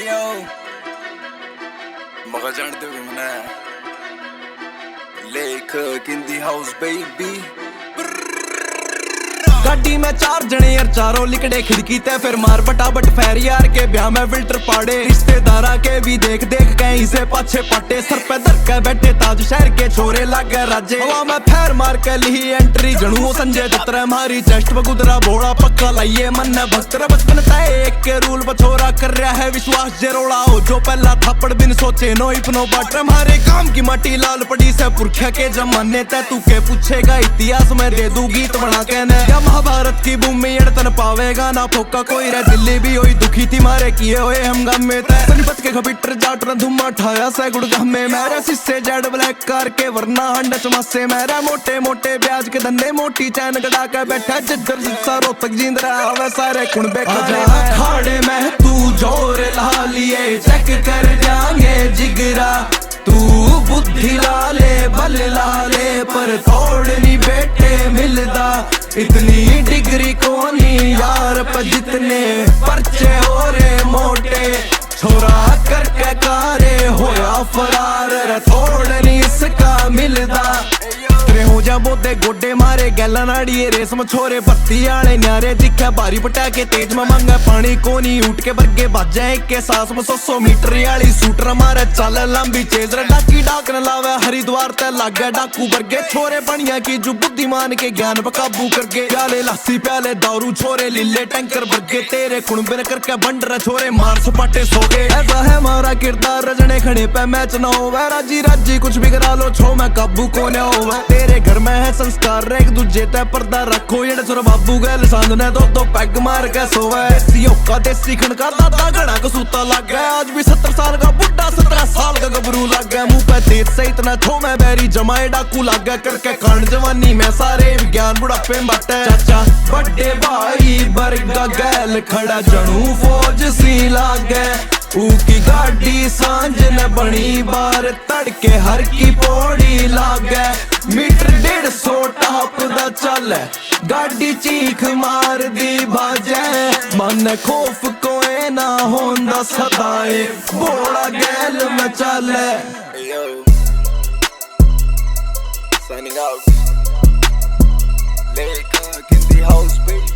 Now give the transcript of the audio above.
yo मगर जानते हो मैं लेखक in the house baby गाड़ी में 4 जने यार चारों लिकड़े खिड़की ते फिर मार बटाबट फैर यार के ब्याह में फिल्टर पाड़े रिश्तेदारा के भी देख देख कहीं से पाछे पट्टे सर पे धर के बैठे ताज शहर के छोरे लागे राजे हवा में फैर मार के ली एंट्री जनू संजय दत्त मारी चेस्ट पे गुदरा भोड़ा पक्का लाइए मन ने भक्तर बचपन तय एक के रूल बछोरा कर रहा है विश्वास जेरोड़ा हो जो पहला थप्पड़ बिन सोचे नो इपनो बाट हमारे काम की माटी लाल पड़ी से पुरखिया के जमाने तय तू के पूछेगा इतिहास में दे दू गीत बना के महाभारत की भूमि अड़तन पावेगा ना फोका कोई रे दिल्ली भी हुई दुखी थी मारे किए हुए हम गम में तय सोनीपत के खबिटर जाट ने धुमा ठाया से गुड़गाम में मेरे सिस्से जेड ब्लैक कार के वरना हंड चमासे मेरे मोटे मोटे ब्याज के धंधे मोटी चैन गड़ा के बैठा जिधर जिस्सा रोहतक जींद रहा वे सारे कुणबे खाड़े में तू जोर ला लिए चेक कर जाएंगे जिगरा तू बुद्धि लाले बल लाले पर तोड़ नहीं बेटे मिलदा इतनी डिग्री कोनी यार पर जितने पर्चे हो रे मोटे छोरा करके कारे होया फरार थोड़ नहीं इसका मिलदा हो जा बोते गोडे मारे गैला नाड़िए रेसम छोरे पत्ती आले न्यारे दिखा भारी पटाके तेज में मांगा पानी कोनी उठ के बरगे बाजा एक के सास में 100 मीटर वाली सूटर मारे चल लंबी चेज डाकी डाक न लावे हरिद्वार ते लागे डाकू बरगे छोरे बनिया की जो बुद्धिमान के ज्ञान पर काबू करके प्याले लस्सी प्याले दारू छोरे लीले टैंकर बरगे तेरे कुणबे करके बंडरा छोरे मार सपाटे सो गए ऐसा है हमारा किरदार रजने खड़े पे मैच ना हो राजी राजी कुछ भी करा लो छो मैं काबू को न हो तेरे घर में है संस्कार एक दूजे ते पर्दा रखो जेड़े छोरा बाबू गैल सांद ने दो पैग मार के सोवे देसी ओका देसी खनका दादा घड़ा कसूता लग गया आज भी 70 साल का बुड्ढा 17 साल का गबरू लग गया मुंह पे तेज से इतना छो मैं बैरी जमाए डाकू लग गया करके कांड जवानी में सारे विज्ञान बुढ़ापे में बाटे चाचा बड़े भाई बरगा गैल खड़ा जनू फौज सी लाग गए की गाड़ी सांझ न बनी बार तड़के हर की पौड़ी लागे मीटर 150 टाप दा चल गाड़ी चीख मार दी बाजे मन खौफ कोई ना होंदा सदाए बोड़ा गैल में चल signing out लेखक in the house baby